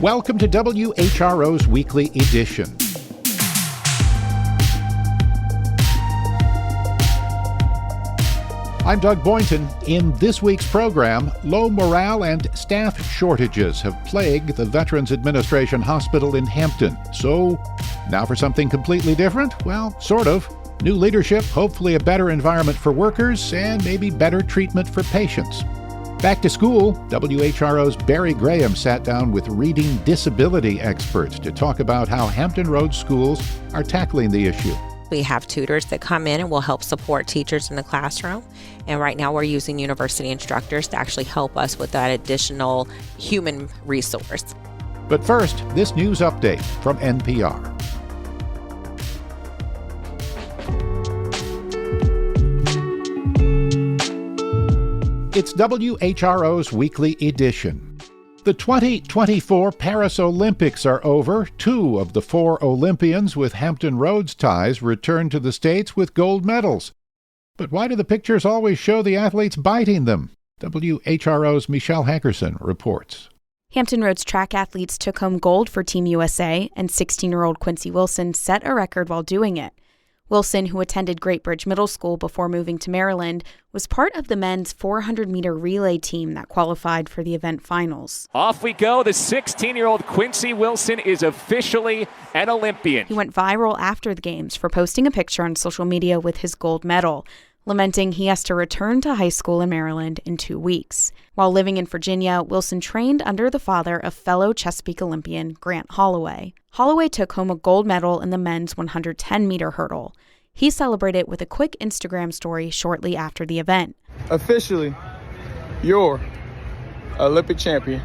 Welcome to WHRO's Weekly Edition. I'm Doug Boynton. In this week's program, low morale and staff shortages have plagued the Veterans Administration Hospital in Hampton. So, now for something completely different? Well, sort of. New leadership, hopefully a better environment for workers, and maybe better treatment for patients. Back to school, WHRO's Barry Graham sat down with reading disability experts to talk about how Hampton Roads schools are tackling the issue. We have tutors that come in and will help support teachers in the classroom. And right now we're using university instructors to actually help us with that additional human resource. But first, this news update from NPR. It's WHRO's Weekly Edition. The 2024 Paris Olympics are over. 2 of the 4 Olympians with Hampton Roads ties returned to the States with gold medals. But why do the pictures always show the athletes biting them? WHRO's Michelle Hankerson reports. Hampton Roads track athletes took home gold for Team USA, and 16-year-old Quincy Wilson set a record while doing it. Wilson, who attended Great Bridge Middle School before moving to Maryland, was part of the men's 400-meter relay team that qualified for the event finals. Off we go. The 16-year-old Quincy Wilson is officially an Olympian. He went viral after the games for posting a picture on social media with his gold medal, lamenting he has to return to high school in Maryland in 2 weeks. While living in Virginia, Wilson trained under the father of fellow Chesapeake Olympian Grant Holloway. Holloway took home a gold medal in the men's 110-meter hurdle. He celebrated with a quick Instagram story shortly after the event. Officially, you're Olympic champion.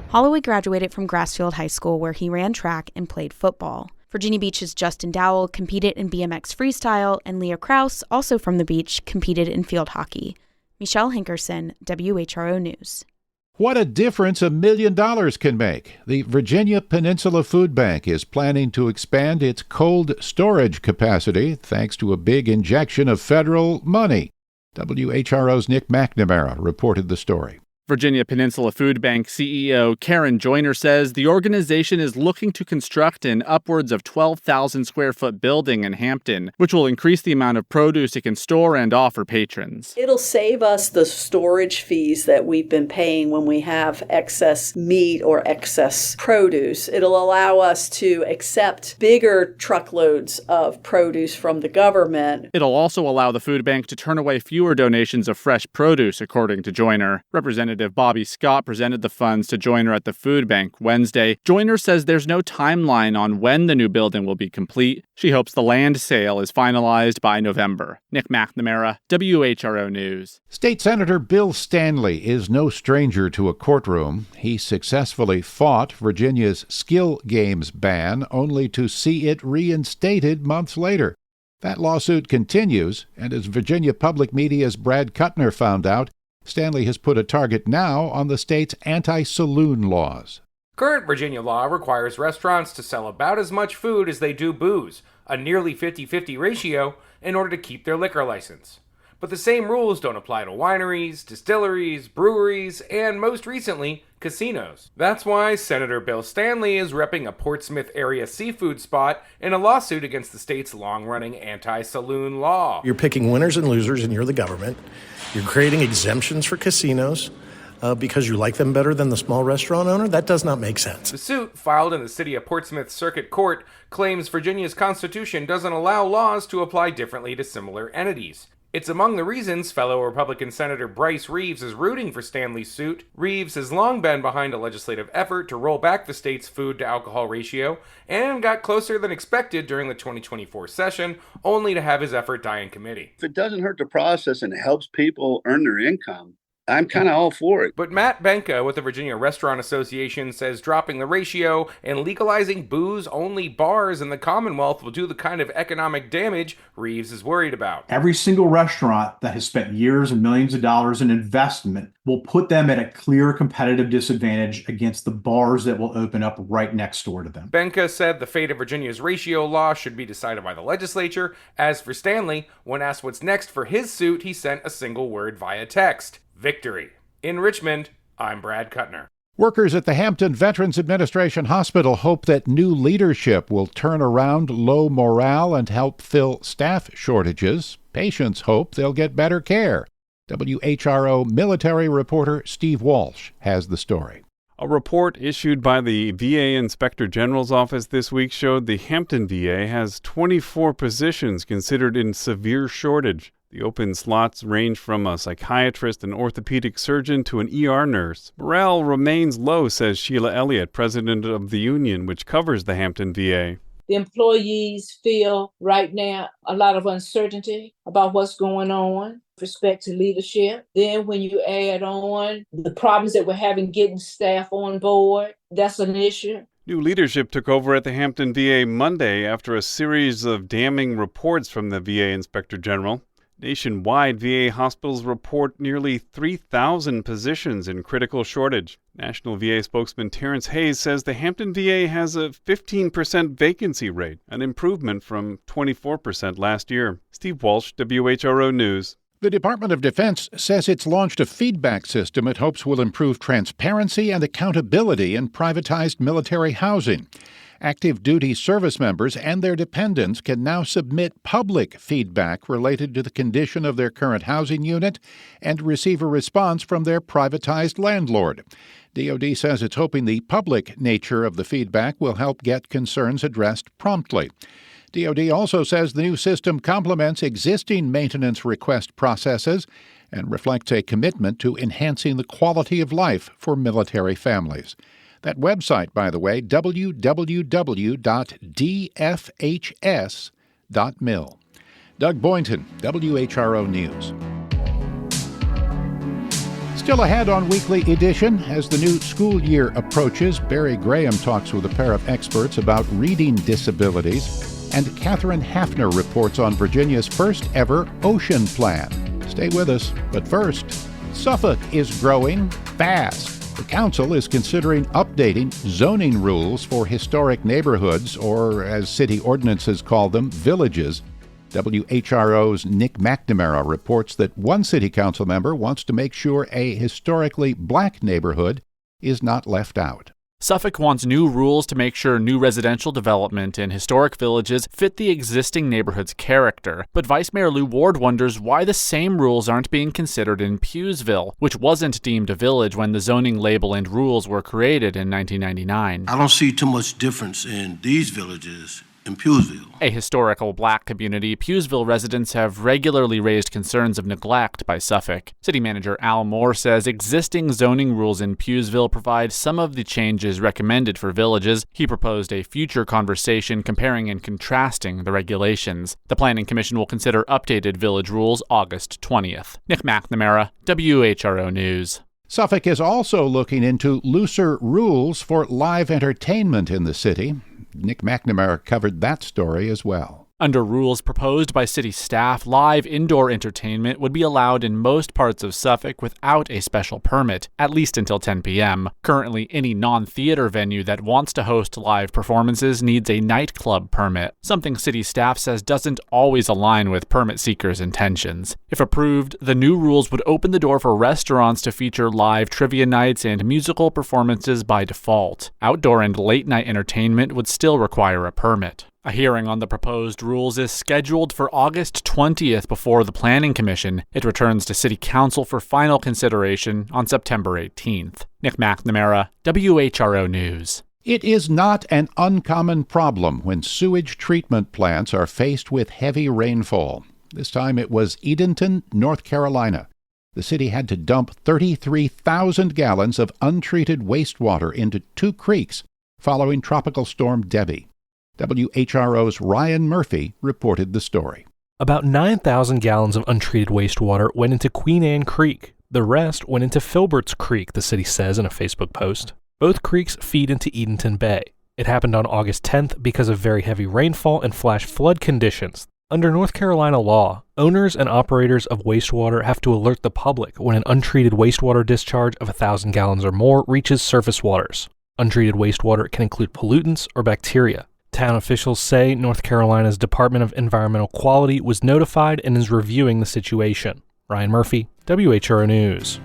Holloway graduated from Grassfield High School, where he ran track and played football. Virginia Beach's Justin Dowell competed in BMX freestyle, and Leah Krause, also from the beach, competed in field hockey. Michelle Hankerson, WHRO News. What a difference $1 million can make. The Virginia Peninsula Food Bank is planning to expand its cold storage capacity thanks to a big injection of federal money. WHRO's Nick McNamara reported the story. Virginia Peninsula Food Bank CEO Karen Joyner says the organization is looking to construct an upwards of 12,000 square foot building in Hampton, which will increase the amount of produce it can store and offer patrons. It'll save us the storage fees that we've been paying when we have excess meat or excess produce. It'll allow us to accept bigger truckloads of produce from the government. It'll also allow the food bank to turn away fewer donations of fresh produce, according to Joyner. Representative Bobby Scott presented the funds to Joyner at the food bank Wednesday. Joyner says there's no timeline on when the new building will be complete. She hopes the land sale is finalized by November. Nick McNamara, WHRO News. State Senator Bill Stanley is no stranger to a courtroom. He successfully fought Virginia's skill games ban, only to see it reinstated months later. That lawsuit continues, and as Virginia Public Media's Brad Kuttner found out, Stanley has put a target now on the state's anti-saloon laws. Current Virginia law requires restaurants to sell about as much food as they do booze, a nearly 50-50 ratio, in order to keep their liquor license. But the same rules don't apply to wineries, distilleries, breweries, and most recently, casinos. That's why Senator Bill Stanley is repping a Portsmouth area seafood spot in a lawsuit against the state's long-running anti-saloon law. You're picking winners and losers, and you're the government. You're creating exemptions for casinos because you like them better than the small restaurant owner. That does not make sense. The suit, filed in the city of Portsmouth Circuit Court, claims Virginia's Constitution doesn't allow laws to apply differently to similar entities. It's among the reasons fellow Republican Senator Bryce Reeves is rooting for Stanley's suit. Reeves has long been behind a legislative effort to roll back the state's food-to-alcohol ratio and got closer than expected during the 2024 session, only to have his effort die in committee. If it doesn't hurt the process and it helps people earn their income, I'm kind of all for it. But Matt Benka with the Virginia Restaurant Association says dropping the ratio and legalizing booze-only bars in the Commonwealth will do the kind of economic damage Reeves is worried about. Every single restaurant that has spent years and millions of dollars in investment will put them at a clear competitive disadvantage against the bars that will open up right next door to them. Benka said the fate of Virginia's ratio law should be decided by the legislature. As for Stanley, when asked what's next for his suit, he sent a single word via text: victory. In Richmond, I'm Brad Kuttner. Workers at the Hampton Veterans Administration Hospital hope that new leadership will turn around low morale and help fill staff shortages. Patients hope they'll get better care. WHRO military reporter Steve Walsh has the story. A report issued by the VA Inspector General's office this week showed the Hampton VA has 24 positions considered in severe shortage. The open slots range from a psychiatrist, an orthopedic surgeon, to an ER nurse. Morale remains low, says Sheila Elliott, president of the union, which covers the Hampton VA. The employees feel right now a lot of uncertainty about what's going on with respect to leadership. Then when you add on the problems that we're having getting staff on board, that's an issue. New leadership took over at the Hampton VA Monday after a series of damning reports from the VA Inspector General. Nationwide, VA hospitals report nearly 3,000 positions in critical shortage. National VA spokesman Terrence Hayes says the Hampton VA has a 15% vacancy rate, an improvement from 24% last year. Steve Walsh, WHRO News. The Department of Defense says it's launched a feedback system it hopes will improve transparency and accountability in privatized military housing. Active duty service members and their dependents can now submit public feedback related to the condition of their current housing unit and receive a response from their privatized landlord. DoD says it's hoping the public nature of the feedback will help get concerns addressed promptly. DoD also says the new system complements existing maintenance request processes and reflects a commitment to enhancing the quality of life for military families. That website, by the way, www.dfhs.mil. Doug Boynton, WHRO News. Still ahead on Weekly Edition, as the new school year approaches, Barry Graham talks with a pair of experts about reading disabilities, and Catherine Hafner reports on Virginia's first ever ocean plan. Stay with us, but first, Suffolk is growing fast. The council is considering updating zoning rules for historic neighborhoods, or as city ordinances call them, villages. WHRO's Nick McNamara reports that one city council member wants to make sure a historically black neighborhood is not left out. Suffolk wants new rules to make sure new residential development in historic villages fit the existing neighborhood's character. But Vice Mayor Lou Ward wonders why the same rules aren't being considered in Pughesville, which wasn't deemed a village when the zoning label and rules were created in 1999. I don't see too much difference in these villages in Pughesville. A historical black community, Pughesville residents have regularly raised concerns of neglect by Suffolk. City Manager Al Moore says existing zoning rules in Pughesville provide some of the changes recommended for villages. He proposed a future conversation comparing and contrasting the regulations. The Planning Commission will consider updated village rules August 20th. Nick McNamara, WHRO News. Suffolk is also looking into looser rules for live entertainment in the city. Nick McNamara covered that story as well. Under rules proposed by city staff, live indoor entertainment would be allowed in most parts of Suffolk without a special permit, at least until 10 p.m. Currently, any non-theater venue that wants to host live performances needs a nightclub permit, something city staff says doesn't always align with permit seekers' intentions. If approved, the new rules would open the door for restaurants to feature live trivia nights and musical performances by default. Outdoor and late-night entertainment would still require a permit. A hearing on the proposed rules is scheduled for August 20th before the Planning Commission. It returns to City Council for final consideration on September 18th. Nick McNamara, WHRO News. It is not an uncommon problem when sewage treatment plants are faced with heavy rainfall. This time it was Edenton, North Carolina. The city had to dump 33,000 gallons of untreated wastewater into 2 creeks following Tropical Storm Debbie. WHRO's Ryan Murphy reported the story. About 9,000 gallons of untreated wastewater went into Queen Anne Creek. The rest went into Filbert's Creek, the city says in a Facebook post. Both creeks feed into Edenton Bay. It happened on August 10th because of very heavy rainfall and flash flood conditions. Under North Carolina law, owners and operators of wastewater have to alert the public when an untreated wastewater discharge of 1,000 gallons or more reaches surface waters. Untreated wastewater can include pollutants or bacteria. Town officials say North Carolina's Department of Environmental Quality was notified and is reviewing the situation. Ryan Murphy, WHRO News.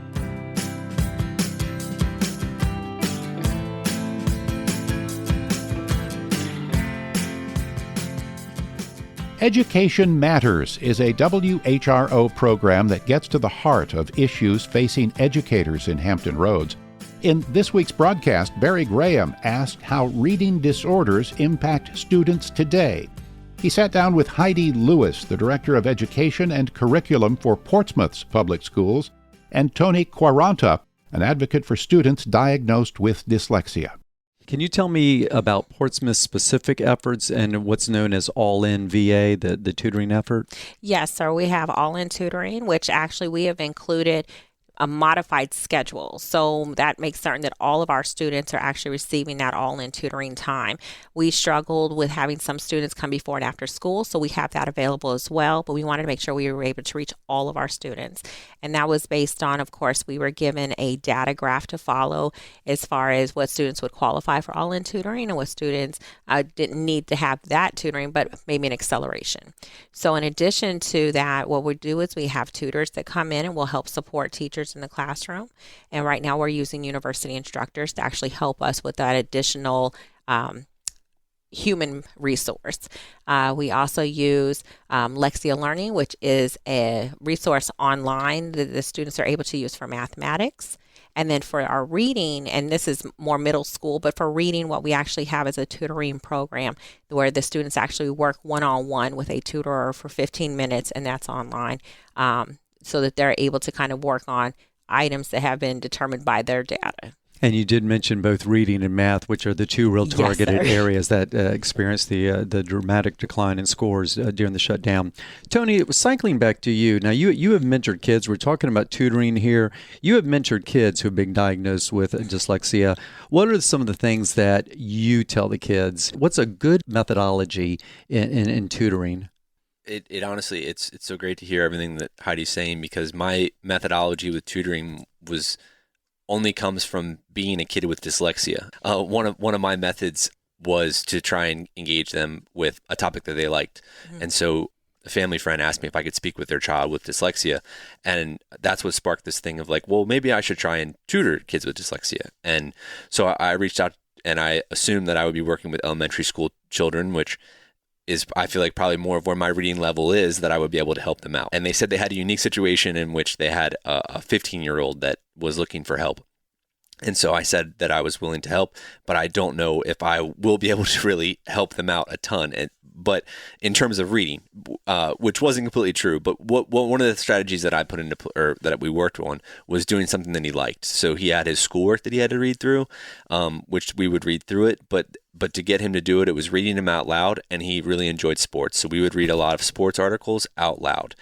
Education Matters is a WHRO program that gets to the heart of issues facing educators in Hampton Roads. In this week's broadcast, Barry Graham asked how reading disorders impact students today. He sat down with Heidi Lewis, the Director of Education and Curriculum for Portsmouth's public schools, and Tony Quaranta, an advocate for students diagnosed with dyslexia. Can you tell me about Portsmouth's specific efforts and what's known as All-In VA, the tutoring effort? Yes, sir. We have All-In Tutoring, which actually we have included a modified schedule. So that makes certain that all of our students are actually receiving that all-in tutoring time. We struggled with having some students come before and after school, so we have that available as well, but we wanted to make sure we were able to reach all of our students. And that was based on, of course, we were given a data graph to follow as far as what students would qualify for all-in tutoring and what students didn't need to have that tutoring, but maybe an acceleration. So in addition to that, what we do is we have tutors that come in and will help support teachers in the classroom. And right now we're using university instructors to actually help us with that additional human resource. We also use Lexia Learning, which is a resource online that the students are able to use for mathematics. And then for our reading, and this is more middle school, but for reading, what we actually have is a tutoring program where the students actually work one-on-one with a tutor for 15 minutes, and that's online, so that they're able to kind of work on items that have been determined by their data. And you did mention both reading and math, which are the two real targeted areas that experienced the dramatic decline in scores during the shutdown. Tony, it was cycling back to you. Now, you have mentored kids. We're talking about tutoring here. You have mentored kids who have been diagnosed with dyslexia. What are some of the things that you tell the kids? What's a good methodology in tutoring? It honestly, it's so great to hear everything that Heidi's saying, because my methodology with tutoring only comes from being a kid with dyslexia. One of my methods was to try and engage them with a topic that they liked. Mm-hmm. And so a family friend asked me if I could speak with their child with dyslexia. And that's what sparked this thing of like, well, maybe I should try and tutor kids with dyslexia. And so I reached out and I assumed that I would be working with elementary school children, which is, I feel like, probably more of where my reading level is, that I would be able to help them out. And they said they had a unique situation in which they had a 15-year-old that was looking for help. And so I said that I was willing to help, but I don't know if I will be able to really help them out a ton. But in terms of reading, which wasn't completely true, but one of the strategies that I put into, or that we worked on, was doing something that he liked. So he had his schoolwork that he had to read through, which we would read through it, but to get him to do it, it was reading him out loud, and he really enjoyed sports. So we would read a lot of sports articles out loud.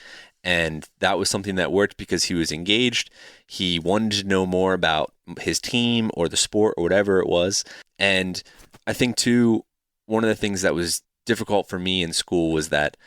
And that was something that worked because he was engaged. He wanted to know more about his team or the sport or whatever it was. And I think, too, one of the things that was difficult for me in school was that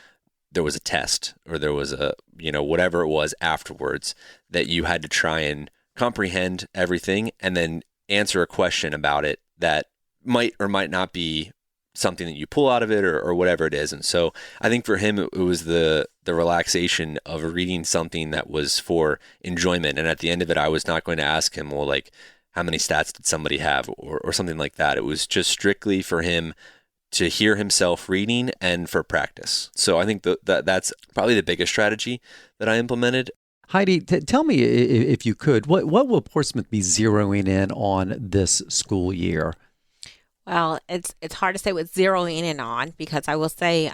there was a test, or there was a, whatever it was afterwards, that you had to try and comprehend everything and then answer a question about it that might or might not be something that you pull out of it, or whatever it is. And so I think for him, it was the relaxation of reading something that was for enjoyment. And at the end of it, I was not going to ask him, well, like, how many stats did somebody have, or something like that. It was just strictly for him to hear himself reading and for practice. So I think that's probably the biggest strategy that I implemented. Heidi, tell me, if you could, what will Portsmouth be zeroing in on this school year? Well, it's hard to say what zeroing in on, because I will say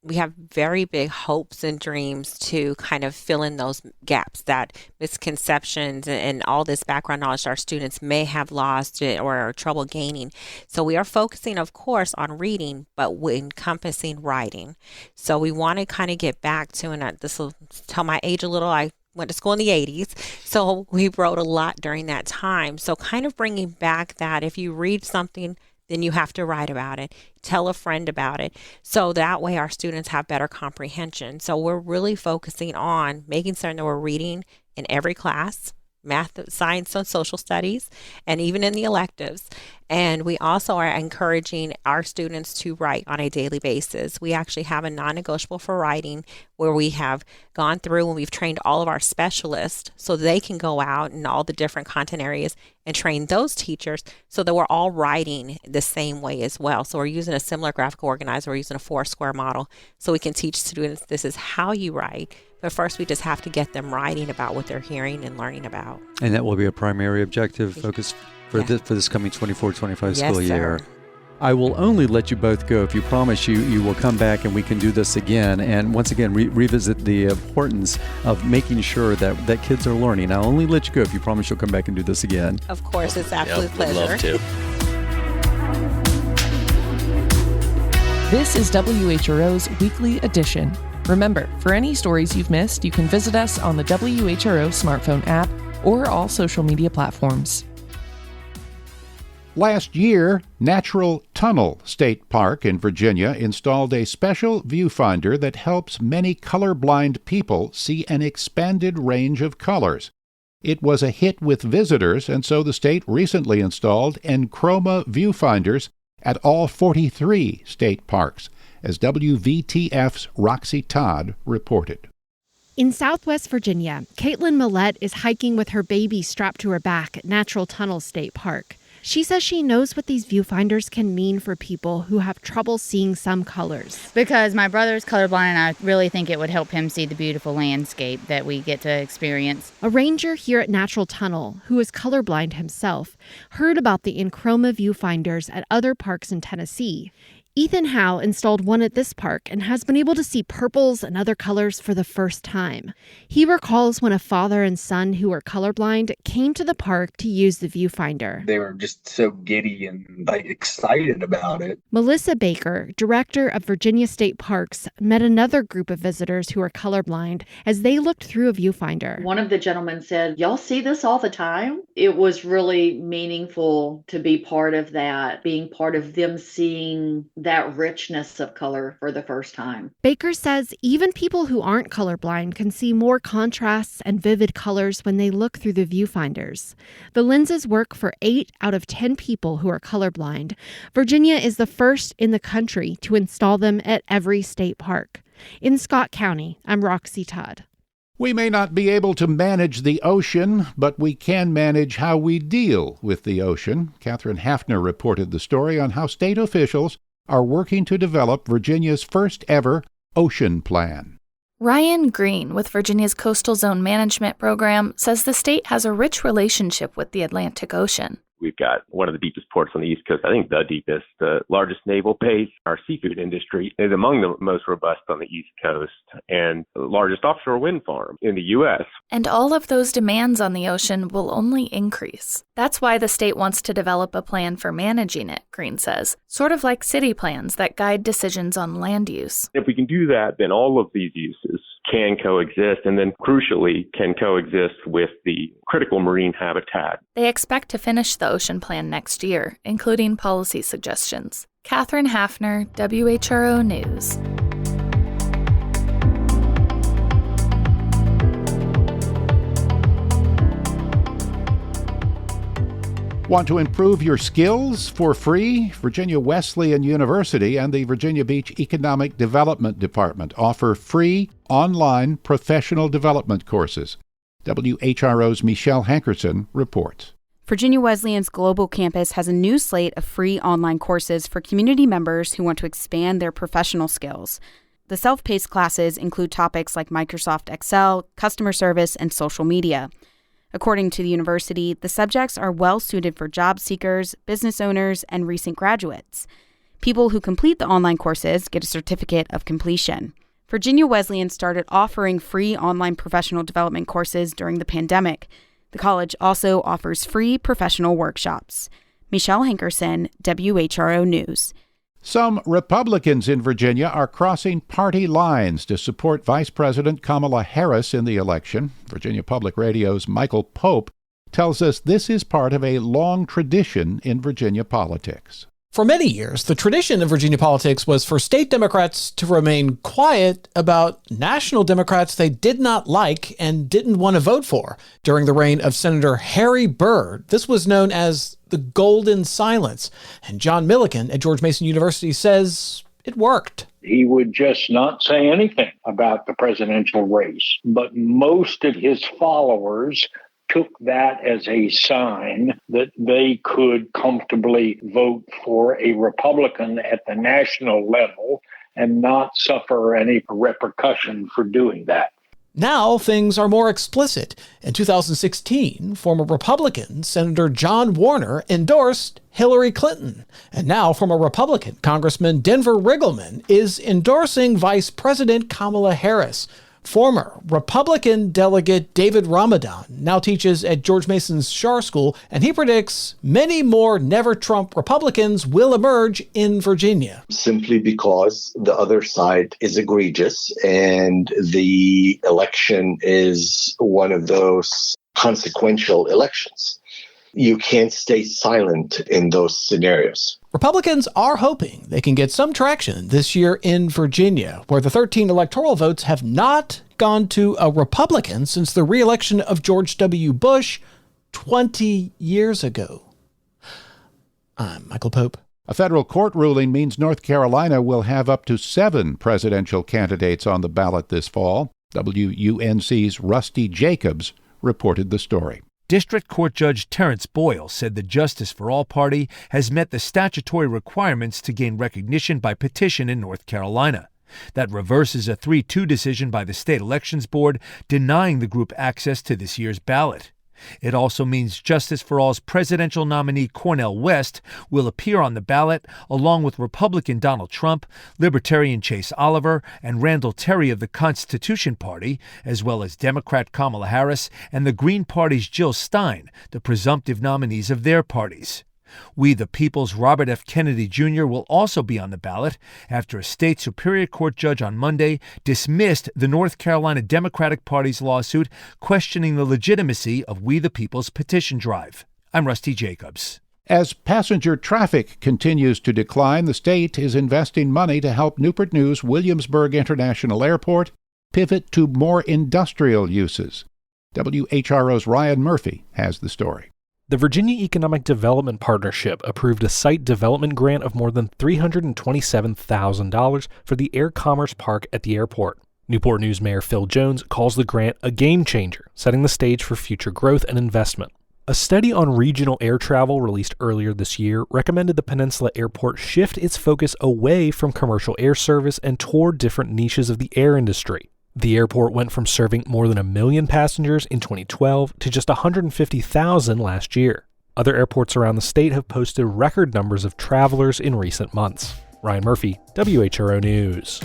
we have very big hopes and dreams to kind of fill in those gaps, that misconceptions and all this background knowledge our students may have lost or are trouble gaining. So we are focusing, of course, on reading, but encompassing writing. So we want to kind of get back to, and this will tell my age a little, I went to school in the 80s, so we wrote a lot during that time. So kind of bringing back that if you read something, then you have to write about it, tell a friend about it. So that way our students have better comprehension. So we're really focusing on making certain that we're reading in every class, math, science, and social studies, and even in the electives. And we also are encouraging our students to write on a daily basis. We actually have a non-negotiable for writing where we have gone through and we've trained all of our specialists so they can go out in all the different content areas and train those teachers so that we're all writing the same way as well. So we're using a similar graphical organizer. We're using a 4-square model so we can teach students this is how you write. But first, we just have to get them writing about what they're hearing and learning about. And that will be a primary objective focus for this coming 24-25 school year. I will only let you both go if you promise you will come back and we can do this again. And once again, revisit the importance of making sure that kids are learning. I'll only let you go if you promise you'll come back and do this again. Of course, it's an absolute pleasure. Would love to. This is WHRO's Weekly Edition. Remember, for any stories you've missed, you can visit us on the WHRO smartphone app or all social media platforms. Last year, Natural Tunnel State Park in Virginia installed a special viewfinder that helps many colorblind people see an expanded range of colors. It was a hit with visitors, and so the state recently installed Enchroma viewfinders at all 43 state parks, as WVTF's Roxy Todd reported. In Southwest Virginia, Caitlin Millette is hiking with her baby strapped to her back at Natural Tunnel State Park. She says she knows what these viewfinders can mean for people who have trouble seeing some colors. Because my brother's colorblind, and I really think it would help him see the beautiful landscape that we get to experience. A ranger here at Natural Tunnel, who is colorblind himself, heard about the Enchroma viewfinders at other parks in Tennessee. Ethan Howe installed one at this park and has been able to see purples and other colors for the first time. He recalls when a father and son who were colorblind came to the park to use the viewfinder. They were just so giddy and excited about it. Melissa Baker, director of Virginia State Parks, met another group of visitors who are colorblind as they looked through a viewfinder. One of the gentlemen said, "Y'all see this all the time?" It was really meaningful to be part of that, being part of them seeing that richness of color for the first time. Baker says even people who aren't colorblind can see more contrasts and vivid colors when they look through the viewfinders. The lenses work for 8 out of 10 people who are colorblind. Virginia is the first in the country to install them at every state park. In Scott County, I'm Roxy Todd. We may not be able to manage the ocean, but we can manage how we deal with the ocean. Catherine Hafner reported the story on how state officials are working to develop Virginia's first ever ocean plan. Ryan Green with Virginia's Coastal Zone Management Program says the state has a rich relationship with the Atlantic Ocean. We've got one of the deepest ports on the East Coast, I think the deepest, the largest naval base. Our seafood industry is among the most robust on the East Coast, and the largest offshore wind farm in the U.S. And all of those demands on the ocean will only increase. That's why the state wants to develop a plan for managing it, Green says, sort of like city plans that guide decisions on land use. If we can do that, then all of these uses can coexist, and then crucially can coexist with the critical marine habitat. They expect to finish the ocean plan next year, including policy suggestions. Catherine Hafner, WHRO News. Want to improve your skills for free? Virginia Wesleyan University and the Virginia Beach Economic Development Department offer free online professional development courses. WHRO's Michelle Hankerson reports. Virginia Wesleyan's Global Campus has a new slate of free online courses for community members who want to expand their professional skills. The self-paced classes include topics like Microsoft Excel, customer service, and social media. According to the university, the subjects are well suited for job seekers, business owners, and recent graduates. People who complete the online courses get a certificate of completion. Virginia Wesleyan started offering free online professional development courses during the pandemic. The college also offers free professional workshops. Michelle Hankerson, WHRO News. Some Republicans in Virginia are crossing party lines to support Vice President Kamala Harris in the election. Virginia Public Radio's Michael Pope tells us this is part of a long tradition in Virginia politics. For many years, the tradition in Virginia politics was for state Democrats to remain quiet about national Democrats they did not like and didn't want to vote for. During the reign of Senator Harry Byrd, this was known as the Golden Silence. And John Milliken at George Mason University says it worked. He would just not say anything about the presidential race. But most of his followers took that as a sign that they could comfortably vote for a Republican at the national level and not suffer any repercussion for doing that. Now things are more explicit. In 2016, former Republican Senator John Warner endorsed Hillary Clinton. And now former Republican Congressman Denver Riggleman is endorsing Vice President Kamala Harris. Former Republican delegate David Ramadan now teaches at George Mason's Schar School, and he predicts many more never-Trump Republicans will emerge in Virginia. Simply because the other side is egregious, and the election is one of those consequential elections. You can't stay silent in those scenarios. Republicans are hoping they can get some traction this year in Virginia, where the 13 electoral votes have not gone to a Republican since the re-election of George W. Bush 20 years ago. I'm Michael Pope. A federal court ruling means North Carolina will have up to 7 presidential candidates on the ballot this fall. WUNC's Rusty Jacobs reported the story. District Court Judge Terrence Boyle said the Justice for All party has met the statutory requirements to gain recognition by petition in North Carolina. That reverses a 3-2 decision by the state elections board denying the group access to this year's ballot. It also means Justice for All's presidential nominee Cornel West will appear on the ballot along with Republican Donald Trump, Libertarian Chase Oliver, and Randall Terry of the Constitution Party, as well as Democrat Kamala Harris and the Green Party's Jill Stein, the presumptive nominees of their parties. We the People's Robert F. Kennedy Jr. will also be on the ballot after a state Superior Court judge on Monday dismissed the North Carolina Democratic Party's lawsuit questioning the legitimacy of We the People's petition drive. I'm Rusty Jacobs. As passenger traffic continues to decline, the state is investing money to help Newport News Williamsburg International Airport pivot to more industrial uses. WHRO's Ryan Murphy has the story. The Virginia Economic Development Partnership approved a site development grant of more than $327,000 for the Air Commerce Park at the airport. Newport News Mayor Phil Jones calls the grant a game changer, setting the stage for future growth and investment. A study on regional air travel released earlier this year recommended the Peninsula Airport shift its focus away from commercial air service and toward different niches of the air industry. The airport went from serving more than 1 million passengers in 2012 to just 150,000 last year. Other airports around the state have posted record numbers of travelers in recent months. Ryan Murphy, WHRO News.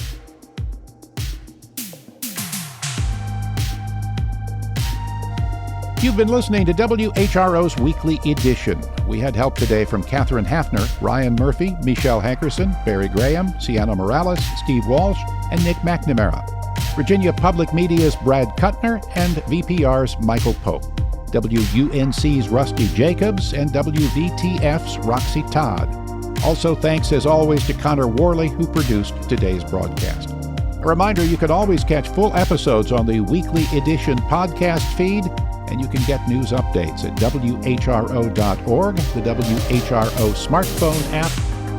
You've been listening to WHRO's Weekly Edition. We had help today from Catherine Hafner, Ryan Murphy, Michelle Hankerson, Barry Graham, Sienna Morales, Steve Walsh, and Nick McNamara. Virginia Public Media's Brad Kuttner and VPR's Michael Pope. WUNC's Rusty Jacobs and WVTF's Roxy Todd. Also thanks as always to Connor Worley, who produced today's broadcast. A reminder, you can always catch full episodes on the Weekly Edition podcast feed, and you can get news updates at WHRO.org, the WHRO smartphone app,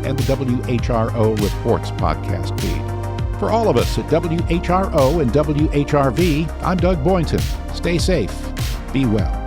and the WHRO Reports podcast feed. For all of us at WHRO and WHRV, I'm Doug Boynton. Stay safe. Be well.